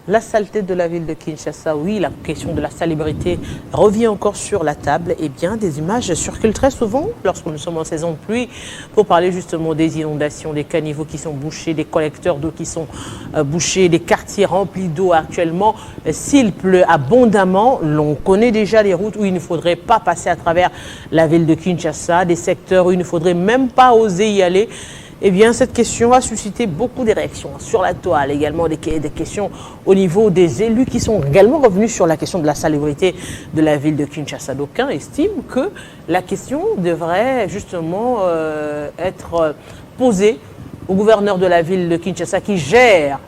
La saleté de la ville de Kinshasa, oui, la question de la salubrité revient encore sur la table. Eh bien, des images circulent très souvent lorsque nous sommes en saison de pluie pour parler justement des inondations, des caniveaux qui sont bouchés, des collecteurs d'eau qui sont bouchés, des quartiers remplis d'eau actuellement. S'il pleut abondamment, l'on connaît déjà les routes où il ne faudrait pas passer à travers la ville de Kinshasa, des secteurs où il ne faudrait même pas oser y aller. Eh bien, cette question a suscité beaucoup de réactions sur la toile, également des questions au niveau des élus qui sont également revenus sur la question de la salubrité de la ville de Kinshasa. D'aucuns estiment que la question devrait justement être posée au gouverneur de la ville de Kinshasa qui gère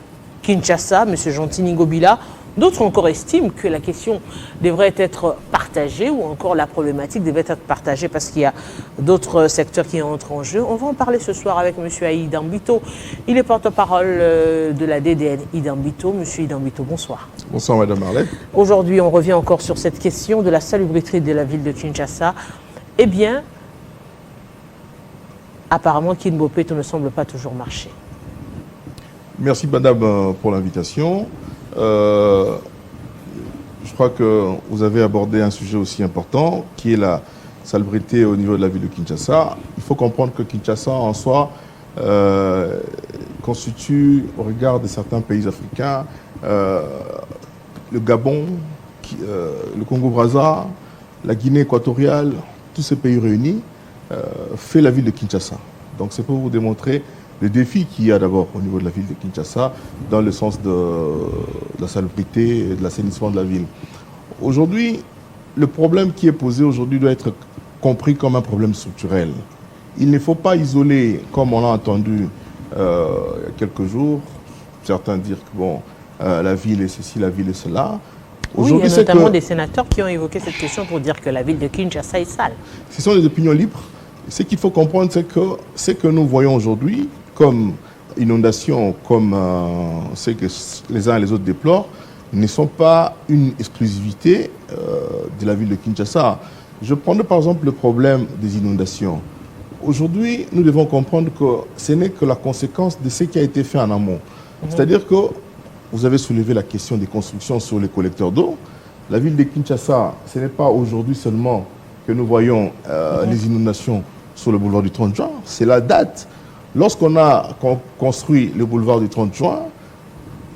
Kinshasa, M. Gentil Ngobila. D'autres encore estiment que la question devrait être partagée ou encore la problématique devrait être partagée parce qu'il y a d'autres secteurs qui entrent en jeu. On va en parler ce soir avec M. Aïd Ambito. Il est porte-parole de la DDN Idambito. M. Idambito, bonsoir. Bonsoir Mme Marlette. Aujourd'hui, on revient encore sur cette question de la salubrité de la ville de Kinshasa. Eh bien, apparemment, Kinbopeto ne semble pas toujours marcher. Merci Madame pour l'invitation. Je crois que vous avez abordé un sujet aussi important qui est la salubrité au niveau de la ville de Kinshasa. Il faut comprendre que Kinshasa en soi constitue, au regard de certains pays africains, le Gabon, le Congo-Brazza, la Guinée équatoriale, tous ces pays réunis, fait la ville de Kinshasa. Donc c'est pour vous démontrer le défi qu'il y a d'abord au niveau de la ville de Kinshasa dans le sens de la salubrité et de l'assainissement de la ville. Aujourd'hui, le problème qui est posé aujourd'hui doit être compris comme un problème structurel. Il ne faut pas isoler, comme on l'a entendu il y a quelques jours, certains dire que bon, la ville est ceci, la ville est cela. Oui, il y a notamment des sénateurs qui ont évoqué cette question pour dire que la ville de Kinshasa est sale. Ce sont des opinions libres. Ce qu'il faut comprendre, c'est que ce que nous voyons aujourd'hui comme inondations, comme ce que les uns et les autres déplorent, ne sont pas une exclusivité de la ville de Kinshasa. Je prendrai par exemple le problème des inondations. Aujourd'hui, nous devons comprendre que ce n'est que la conséquence de ce qui a été fait en amont. C'est-à-dire que vous avez soulevé la question des constructions sur les collecteurs d'eau. La ville de Kinshasa, ce n'est pas aujourd'hui seulement que nous voyons les inondations sur le boulevard du 30 juin, c'est la date. Lorsqu'on a construit le boulevard du 30 juin,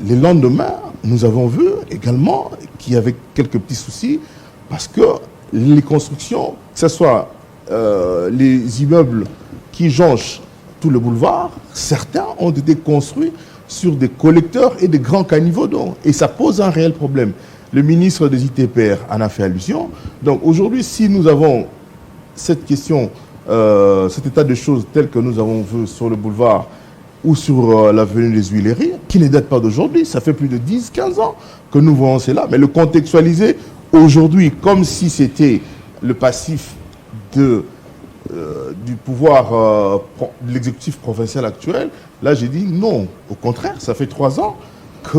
le lendemain, nous avons vu également qu'il y avait quelques petits soucis parce que les constructions, que ce soit les immeubles qui jonchent tout le boulevard, certains ont été construits sur des collecteurs et des grands caniveaux d'eau. Et ça pose un réel problème. Le ministre des ITPR en a fait allusion. Donc aujourd'hui, si nous avons cette question, cet état de choses tel que nous avons vu sur le boulevard ou sur l'avenue des Huileries, qui ne date pas d'aujourd'hui, ça fait plus de 10-15 ans que nous voyons cela, mais le contextualiser aujourd'hui comme si c'était le passif du pouvoir de l'exécutif provincial actuel, là j'ai dit non, au contraire, ça fait 3 ans que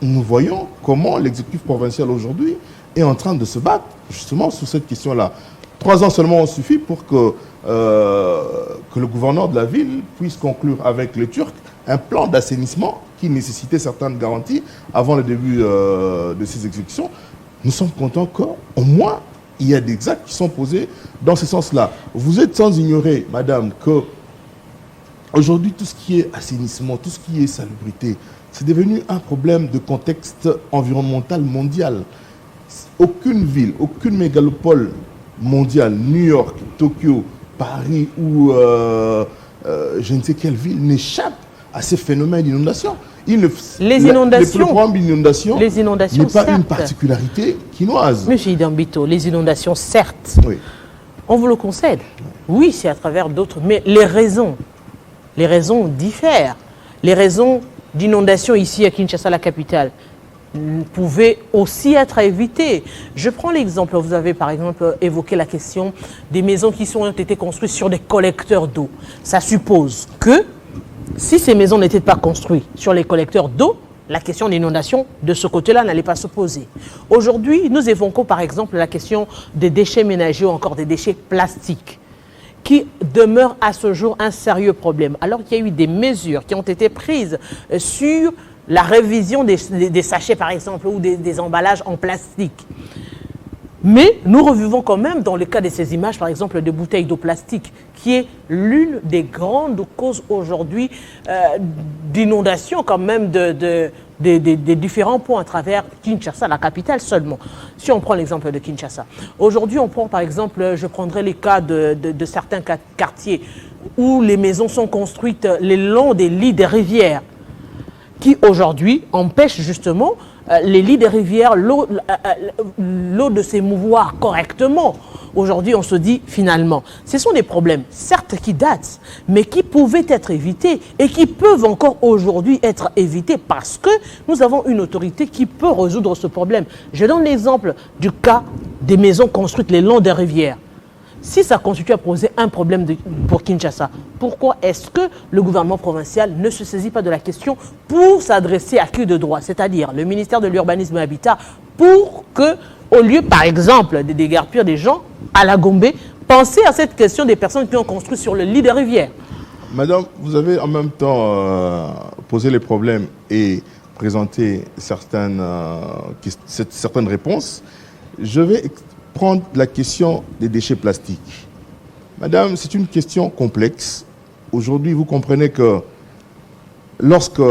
nous voyons comment l'exécutif provincial aujourd'hui est en train de se battre justement sur cette question-là. 3 ans seulement ont suffi pour que le gouverneur de la ville puisse conclure avec les Turcs un plan d'assainissement qui nécessitait certaines garanties avant le début de ces exécutions. Nous sommes contents qu'au moins il y a des actes qui sont posés dans ce sens-là. Vous êtes sans ignorer, madame, que aujourd'hui tout ce qui est assainissement, tout ce qui est salubrité, c'est devenu un problème de contexte environnemental mondial. Aucune ville, aucune mégalopole mondiale, New York, Tokyo, Paris ou je ne sais quelle ville n'échappe à ces phénomènes d'inondation. Les inondations, le problème d'inondation n'est pas certes une particularité quinoise. Monsieur Idambito, les inondations, certes, oui. On vous le concède. Oui, c'est à travers d'autres, mais les raisons diffèrent. Les raisons d'inondation ici à Kinshasa, la capitale, pouvaient aussi être évitées. Je prends l'exemple, vous avez par exemple évoqué la question des maisons qui ont été construites sur des collecteurs d'eau. Ça suppose que si ces maisons n'étaient pas construites sur les collecteurs d'eau, la question d'inondation de ce côté-là n'allait pas se poser. Aujourd'hui, nous évoquons par exemple la question des déchets ménagers ou encore des déchets plastiques qui demeurent à ce jour un sérieux problème. Alors qu'il y a eu des mesures qui ont été prises sur la révision des sachets, par exemple, ou des emballages en plastique. Mais nous revivons quand même, dans le cas de ces images, par exemple, de bouteilles d'eau plastique, qui est l'une des grandes causes aujourd'hui d'inondation quand même des différents points à travers Kinshasa, la capitale seulement. Si on prend l'exemple de Kinshasa. Aujourd'hui, on prend par exemple, je prendrai les cas de certains quartiers où les maisons sont construites le long des lits des rivières, qui aujourd'hui empêchent justement les lits des rivières, l'eau de s'émouvoir correctement. Aujourd'hui, on se dit finalement, ce sont des problèmes, certes qui datent, mais qui pouvaient être évités et qui peuvent encore aujourd'hui être évités parce que nous avons une autorité qui peut résoudre ce problème. Je donne l'exemple du cas des maisons construites le long des rivières. Si ça constitue à poser un problème pour Kinshasa, pourquoi est-ce que le gouvernement provincial ne se saisit pas de la question pour s'adresser à qui de droit, c'est-à-dire le ministère de l'Urbanisme et Habitat, pour que, au lieu, par exemple, de déguerpir des gens à la Gombe, pensez à cette question des personnes qui ont construit sur le lit des rivières. Madame, vous avez en même temps posé les problèmes et présenté certaines réponses. Je vais prendre la question des déchets plastiques. Madame, c'est une question complexe. Aujourd'hui, vous comprenez que lorsque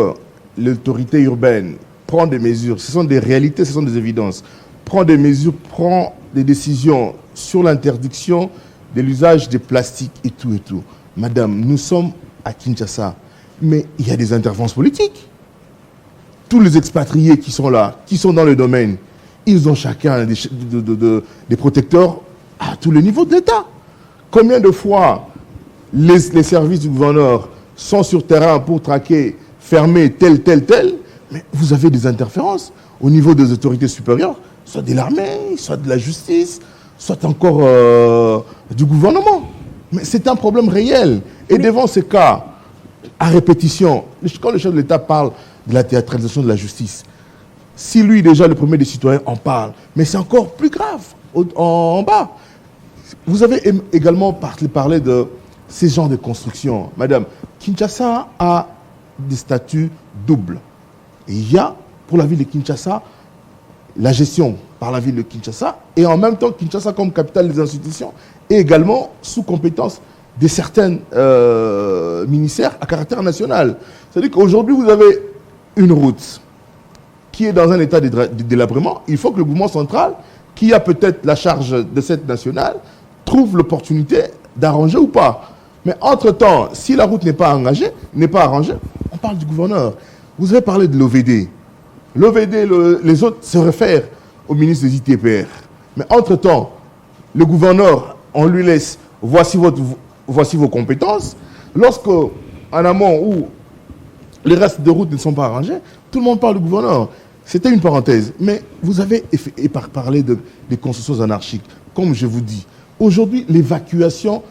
l'autorité urbaine prend des mesures, ce sont des réalités, ce sont des évidences, prend des mesures, prend des décisions sur l'interdiction de l'usage des plastiques et tout. Madame, nous sommes à Kinshasa, mais il y a des interventions politiques. Tous les expatriés qui sont là, qui sont dans le domaine, ils ont chacun des protecteurs à tous les niveaux de l'État. Combien de fois les services du gouverneur sont sur terrain pour traquer, fermer tel, mais vous avez des interférences au niveau des autorités supérieures, soit de l'armée, soit de la justice, soit encore du gouvernement. Mais c'est un problème réel. Et devant ces cas, à répétition, quand le chef de l'État parle de la théâtralisation de la justice, si lui, déjà, le premier des citoyens, en parle, mais c'est encore plus grave en bas. Vous avez également parlé de ces genres de constructions. Madame, Kinshasa a des statuts doubles. Et il y a, pour la ville de Kinshasa, la gestion par la ville de Kinshasa, et en même temps, Kinshasa comme capitale des institutions, et également sous compétence de certains ministères à caractère national. C'est-à-dire qu'aujourd'hui, vous avez une route qui est dans un état de délabrement. Il faut que le gouvernement central, qui a peut-être la charge de cette nationale, trouve l'opportunité d'arranger ou pas. Mais entre-temps, si la route n'est pas arrangée, on parle du gouverneur. Vous avez parlé de l'OVD. L'OVD, les autres se réfèrent au ministre des ITPR. Mais entre-temps, le gouverneur, on lui laisse, voici vos compétences. Lorsqu'en amont, où les restes de route ne sont pas arrangés, tout le monde parle du gouverneur. C'était une parenthèse. Mais vous avez parlé des constructions anarchiques. Comme je vous dis, aujourd'hui, l'évacuation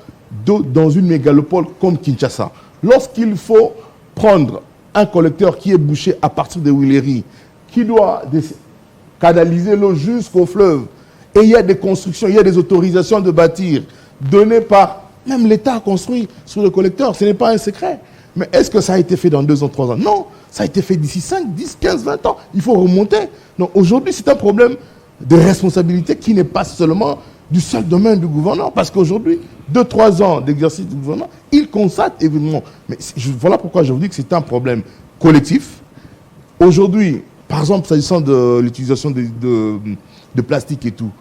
d'eau dans une mégalopole comme Kinshasa, lorsqu'il faut prendre un collecteur qui est bouché à partir de Willery, qui doit canaliser l'eau jusqu'au fleuve, et il y a des constructions, il y a des autorisations de bâtir données par même l'État construit sur le collecteur, ce n'est pas un secret. Mais est-ce que ça a été fait dans 2 ans, 3 ans? Non, ça a été fait d'ici 5, 10, 15, 20 ans. Il faut remonter. Donc aujourd'hui, c'est un problème de responsabilité qui n'est pas seulement du seul domaine du gouvernement. Parce qu'aujourd'hui, 2-3 ans d'exercice du gouvernement, il constate évidemment. Mais voilà pourquoi je vous dis que c'est un problème collectif. Aujourd'hui, par exemple, s'agissant de l'utilisation de plastique et tout,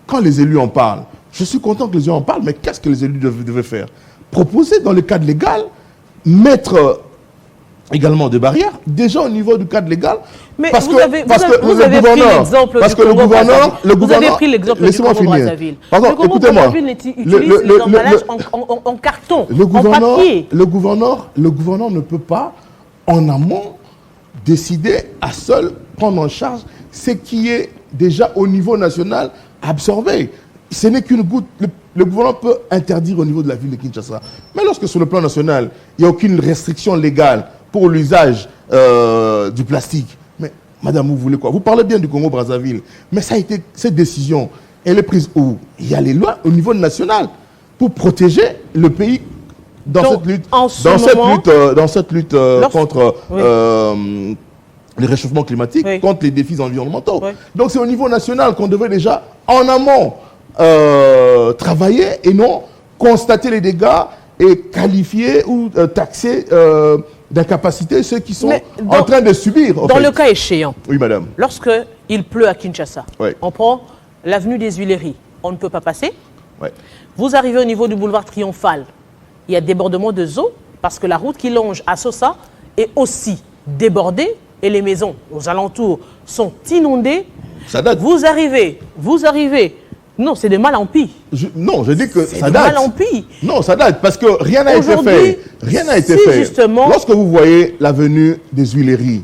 quand les élus en parlent, je suis content que les élus en parlent, mais qu'est-ce que les élus devaient faire? Proposer dans le cadre légal, mettre également des barrières, déjà au niveau du cadre légal. Mais vous avez pris l'exemple du Congo-Brazzaville. Vous avez pris l'exemple du Congo-Brazzaville. Le Congo-Brazzaville utilise les emballages en carton, en papier. Le gouverneur ne peut pas, en amont, décider à seul prendre en charge ce qui est déjà au niveau national absorbé. Ce n'est qu'une goutte. Le gouvernement peut interdire au niveau de la ville de Kinshasa. Mais lorsque sur le plan national, il n'y a aucune restriction légale pour l'usage du plastique. Mais madame, vous voulez quoi? Vous parlez bien du Congo-Brazzaville. Mais cette décision, elle est prise où? Il y a les lois au niveau national pour protéger le pays dans cette lutte contre le réchauffement climatique, Oui. contre les défis environnementaux. Oui. Donc c'est au niveau national qu'on devrait déjà, en amont, travailler et non constater les dégâts et qualifier ou taxer d'incapacité ceux qui sont en train de subir. Dans le cas échéant, oui, madame. Lorsqu'il pleut à Kinshasa, Oui. on prend l'avenue des Huileries, on ne peut pas passer. Ouais. Vous arrivez au niveau du boulevard Triomphal, il y a débordement de eau parce que la route qui longe à Sosa est aussi débordée et les maisons aux alentours sont inondées. Ça date. Vous arrivez. Non, c'est de mal en pis. Non, je dis que C'est ça de date. mal en pis. Non, ça date parce que rien n'a été Aujourd'hui, fait. Rien n'a été si fait. justement- Lorsque vous voyez l'avenue des Huileries,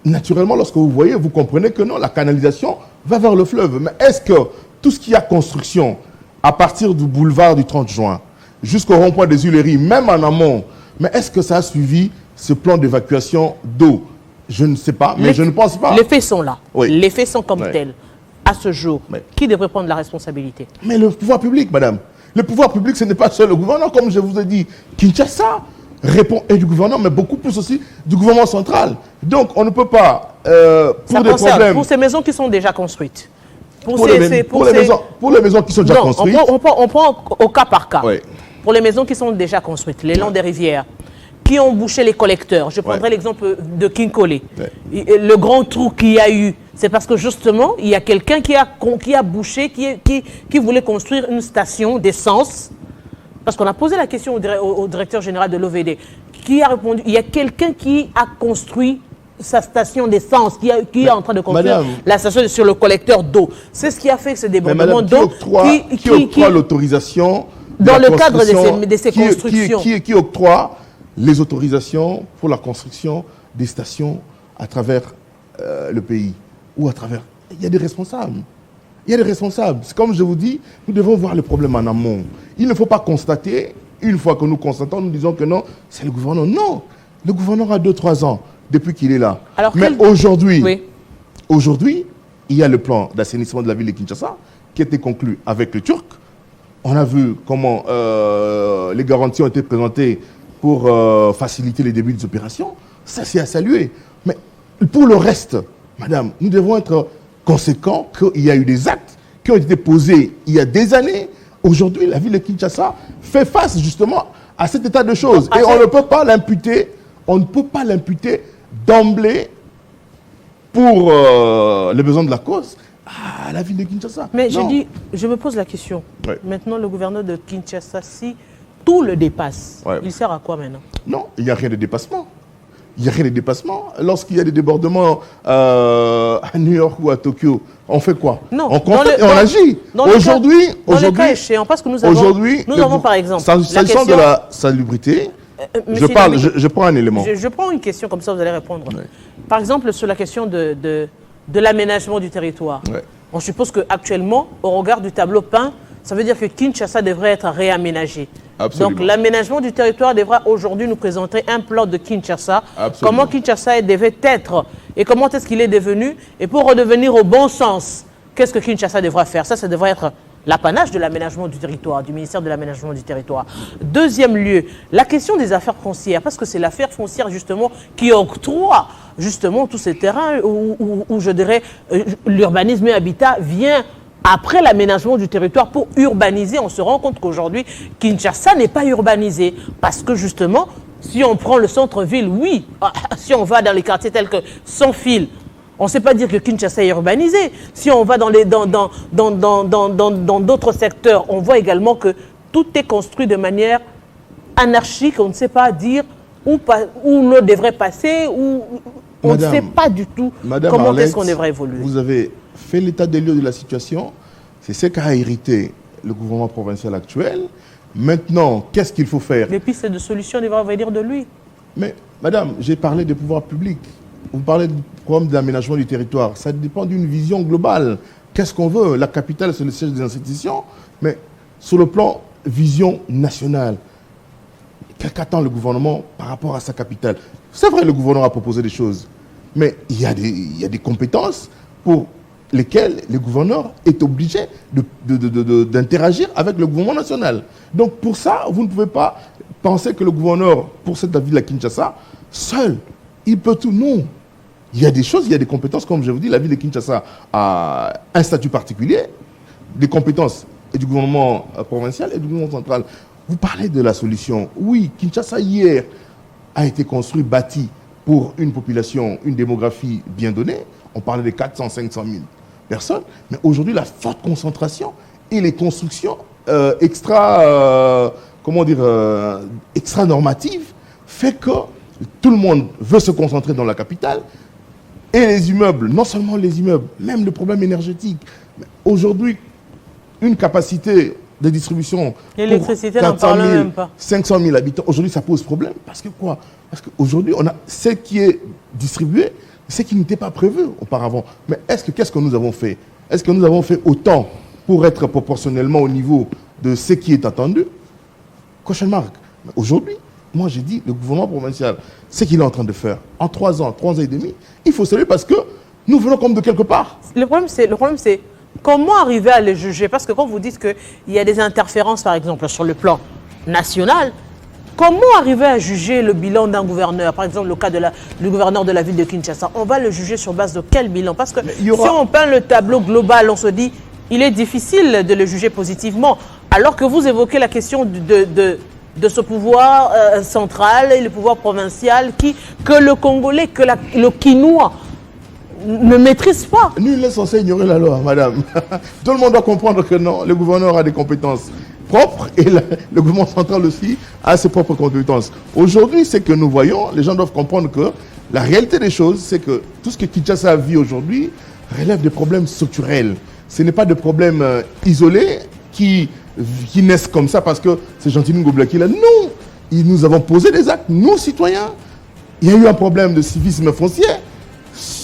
naturellement, lorsque vous voyez, vous comprenez que non, la canalisation va vers le fleuve. Mais est-ce que tout ce qui a construction, à partir du boulevard du 30 juin jusqu'au rond-point des Huileries, même en amont, mais est-ce que ça a suivi ce plan d'évacuation d'eau? Je ne sais pas, mais je ne pense pas. Les faits sont là. Oui. Les faits sont comme Oui. tels. À ce jour, Oui. qui devrait prendre la responsabilité? Mais le pouvoir public, madame. Le pouvoir public, ce n'est pas seul le gouvernement, comme je vous ai dit. Kinshasa répond et du gouvernement, mais beaucoup plus aussi du gouvernement central. Donc, on ne peut pas, pour Ça des concerne problèmes... pour ces maisons qui sont déjà construites. Pour les maisons qui sont déjà Non, construites... on prend au cas par cas. Oui. Pour les maisons qui sont déjà construites, les longs des rivières, qui ont bouché les collecteurs. Je prendrai Ouais. l'exemple de Kinkole. Ouais. Le grand trou qu'il y a eu, c'est parce que justement, il y a quelqu'un qui a bouché, qui voulait construire une station d'essence. Parce qu'on a posé la question au directeur général de l'OVD, qui a répondu, il y a quelqu'un qui a construit sa station d'essence, qui est en train de construire madame, la station sur le collecteur d'eau. C'est ce qui a fait ce Mais débordement madame, d'eau qui octroie l'autorisation de dans la le cadre construction, de ces constructions. qui octroie les autorisations pour la construction des stations à travers le pays ou à travers... Il y a des responsables. Il y a des responsables. C'est comme je vous dis, nous devons voir le problème en amont. Il ne faut pas constater, une fois que nous constatons, nous disons que non, c'est le gouvernement. Non, le gouvernement a 2-3 ans depuis qu'il est là. Alors mais aujourd'hui, Oui. aujourd'hui, il y a le plan d'assainissement de la ville de Kinshasa qui a été conclu avec le Turc. On a vu comment les garanties ont été présentées pour faciliter les débuts des opérations. Ça, c'est à saluer. Mais pour le reste, madame, nous devons être conséquents qu'il y a eu des actes qui ont été posés il y a des années. Aujourd'hui, la ville de Kinshasa fait face justement à cet état de choses. Et on ne peut pas l'imputer, d'emblée pour les besoins de la cause à la ville de Kinshasa. Mais Non. je me pose la question. Ouais. Maintenant, le gouverneur de Kinshasa, si tout le dépasse, Ouais. il sert à quoi maintenant? Non, il n'y a rien de dépassement. Il n'y a rien de dépassement. Lorsqu'il y a des débordements à New York ou à Tokyo, on fait quoi? Non. On constate et on agit. Aujourd'hui, dans le cas échéant, parce que nous avons par exemple, s'agissant de la salubrité, je prends un élément. Je prends une question, comme ça vous allez répondre. Ouais. Par exemple, sur la question de l'aménagement du territoire. Ouais. On suppose qu'actuellement, au regard du tableau peint, ça veut dire que Kinshasa devrait être réaménagé. Absolument. Donc l'aménagement du territoire devra aujourd'hui nous présenter un plan de Kinshasa. Absolument. Comment Kinshasa devait être et comment est-ce qu'il est devenu. Et pour redevenir au bon sens, qu'est-ce que Kinshasa devra faire? Ça devrait être l'apanage de l'aménagement du territoire, du ministère de l'aménagement du territoire. Deuxième lieu, la question des affaires foncières, parce que c'est l'affaire foncière justement qui octroie justement tous ces terrains où je dirais l'urbanisme et habitat vient après l'aménagement du territoire pour urbaniser. On se rend compte qu'aujourd'hui, Kinshasa n'est pas urbanisé parce que justement, si on prend le centre-ville, oui, si on va dans les quartiers tels que Sans Fil, on ne sait pas dire que Kinshasa est urbanisé. Si on va dans d'autres secteurs, on voit également que tout est construit de manière anarchique. On ne sait pas dire où l'eau devrait passer, on ne sait pas du tout comment est-ce qu'on devrait évoluer. Vous avez fait l'état des lieux de la situation. C'est ce qu'a hérité le gouvernement provincial actuel. Maintenant, qu'est-ce qu'il faut faire? Les pistes de solutions devraient venir de lui. Mais, madame, j'ai parlé des pouvoirs publics. Vous parlez du programme d'aménagement du territoire. Ça dépend d'une vision globale. Qu'est-ce qu'on veut? La capitale, c'est le siège des institutions. Mais sur le plan vision nationale, qu'attend le gouvernement par rapport à sa capitale? C'est vrai, le gouvernement a proposé des choses. Mais il y a des compétences pour lesquelles le gouverneur est obligé d'interagir avec le gouvernement national. Donc pour ça, vous ne pouvez pas penser que le gouverneur, pour cette ville à Kinshasa, seul, il peut tout. Non. Il y a des choses, il y a des compétences, comme je vous dis, la ville de Kinshasa a un statut particulier, des compétences et du gouvernement provincial et du gouvernement central. Vous parlez de la solution. Oui, Kinshasa hier a été construit, bâti pour une population, une démographie bien donnée. On parlait de 400, 500 000 personnes. Mais aujourd'hui, la forte concentration et les constructions extra normatives fait que tout le monde veut se concentrer dans la capitale. Et les immeubles, non seulement les immeubles, même le problème énergétique. Aujourd'hui, une capacité de distribution l'électricité, n'en parle même pas. 500 000 habitants, aujourd'hui ça pose problème. Parce que quoi? Parce qu'aujourd'hui, on a ce qui est distribué, ce qui n'était pas prévu auparavant. Mais qu'est-ce que nous avons fait? Est-ce que nous avons fait autant pour être proportionnellement au niveau de ce qui est attendu? Question marque. Aujourd'hui, moi j'ai dit, le gouvernement provincial, ce qu'il est en train de faire, en 3 ans et demi, il faut saluer parce que nous venons comme de quelque part. Le problème c'est comment arriver à les juger? Parce que quand vous dites qu'il y a des interférences, par exemple, sur le plan national, comment arriver à juger le bilan d'un gouverneur? Par exemple, le cas du gouverneur de la ville de Kinshasa, on va le juger sur base de quel bilan? Parce que si on peint le tableau global, on se dit, il est difficile de le juger positivement. Alors que vous évoquez la question de ce pouvoir central et le pouvoir provincial que le Congolais, que le Kinois ne maîtrise pas. Nul n'est censé ignorer la loi, madame. Tout le monde doit comprendre que non, le gouverneur a des compétences propres et le gouvernement central aussi a ses propres compétences. Aujourd'hui, c'est que nous voyons, les gens doivent comprendre que la réalité des choses, c'est que tout ce que Kinshasa vit aujourd'hui relève des problèmes structurels. Ce n'est pas des problèmes isolés qui naissent comme ça parce que c'est Gentilini Ngobla qui l'a. Non, nous avons posé des actes, nous citoyens. Il y a eu un problème de civisme foncier.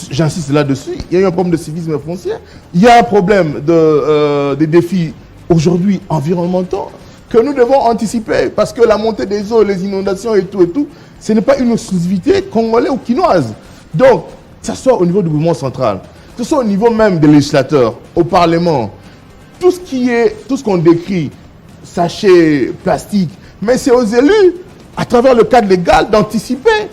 J'insiste là-dessus. Il y a eu un problème de civisme foncier. Il y a un problème des défis aujourd'hui environnementaux que nous devons anticiper parce que la montée des eaux, les inondations et tout, ce n'est pas une exclusivité congolaise ou quinoise. Donc, que ce soit au niveau du gouvernement central, que ce soit au niveau même des législateurs, au Parlement, tout ce qu'on décrit, sachets, plastique, mais c'est aux élus, à travers le cadre légal, d'anticiper.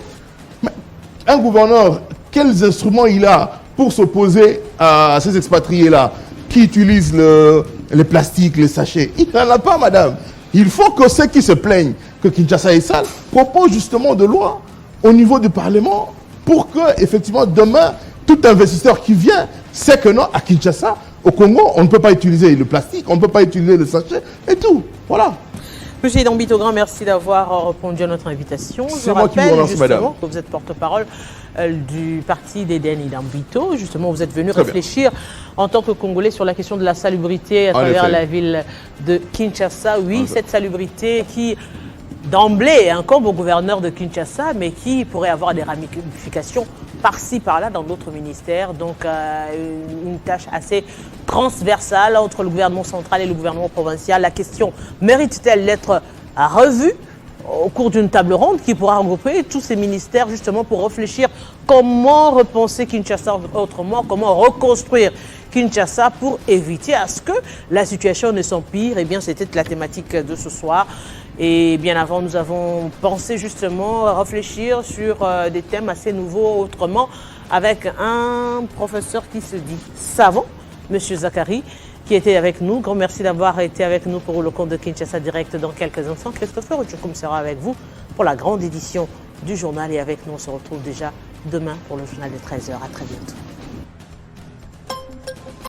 Un gouverneur, quels instruments il a pour s'opposer à ces expatriés-là qui utilisent les plastiques, les sachets? Il n'en a pas, madame. Il faut que ceux qui se plaignent que Kinshasa est sale proposent justement de loi au niveau du Parlement pour que, effectivement, demain, tout investisseur qui vient sait que non, à Kinshasa, au Congo, on ne peut pas utiliser le plastique, on ne peut pas utiliser le sachet et tout. Voilà. Monsieur Idambito Grand, merci d'avoir répondu à notre invitation. C'est moi qui vous remercie, madame. Que vous êtes porte-parole du parti d'Eden Idambito. Justement, vous êtes venu réfléchir en tant que Congolais sur la question de la salubrité à travers la ville de Kinshasa. Oui, cette salubrité qui, d'emblée, incombe au gouverneur de Kinshasa, mais qui pourrait avoir des ramifications par-ci, par-là, dans d'autres ministères. Donc, une tâche assez transversale entre le gouvernement central et le gouvernement provincial. La question mérite-t-elle d'être revue au cours d'une table ronde qui pourra regrouper tous ces ministères justement pour réfléchir comment repenser Kinshasa autrement, comment reconstruire Kinshasa pour éviter à ce que la situation ne s'empire. Eh bien, c'était la thématique de ce soir. Et bien avant, nous avons pensé justement réfléchir sur des thèmes assez nouveaux autrement avec un professeur qui se dit savant, M. Zakari, qui était avec nous. Grand merci d'avoir été avec nous pour le compte de Kinshasa Direct dans quelques instants. Christopher Ochoum sera avec vous pour la grande édition du journal. Et avec nous, on se retrouve déjà demain pour le journal de 13h. À très bientôt.